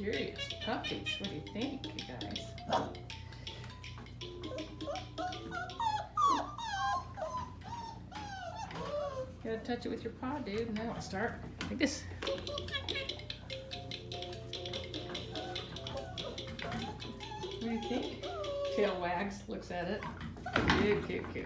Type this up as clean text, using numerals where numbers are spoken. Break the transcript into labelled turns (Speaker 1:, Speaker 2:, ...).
Speaker 1: curious puppies. What do you think, you guys? You gotta touch it with your paw, dude, and then it'll start like this. What do you think? Tail wags, looks at it. Cute, cute, cute.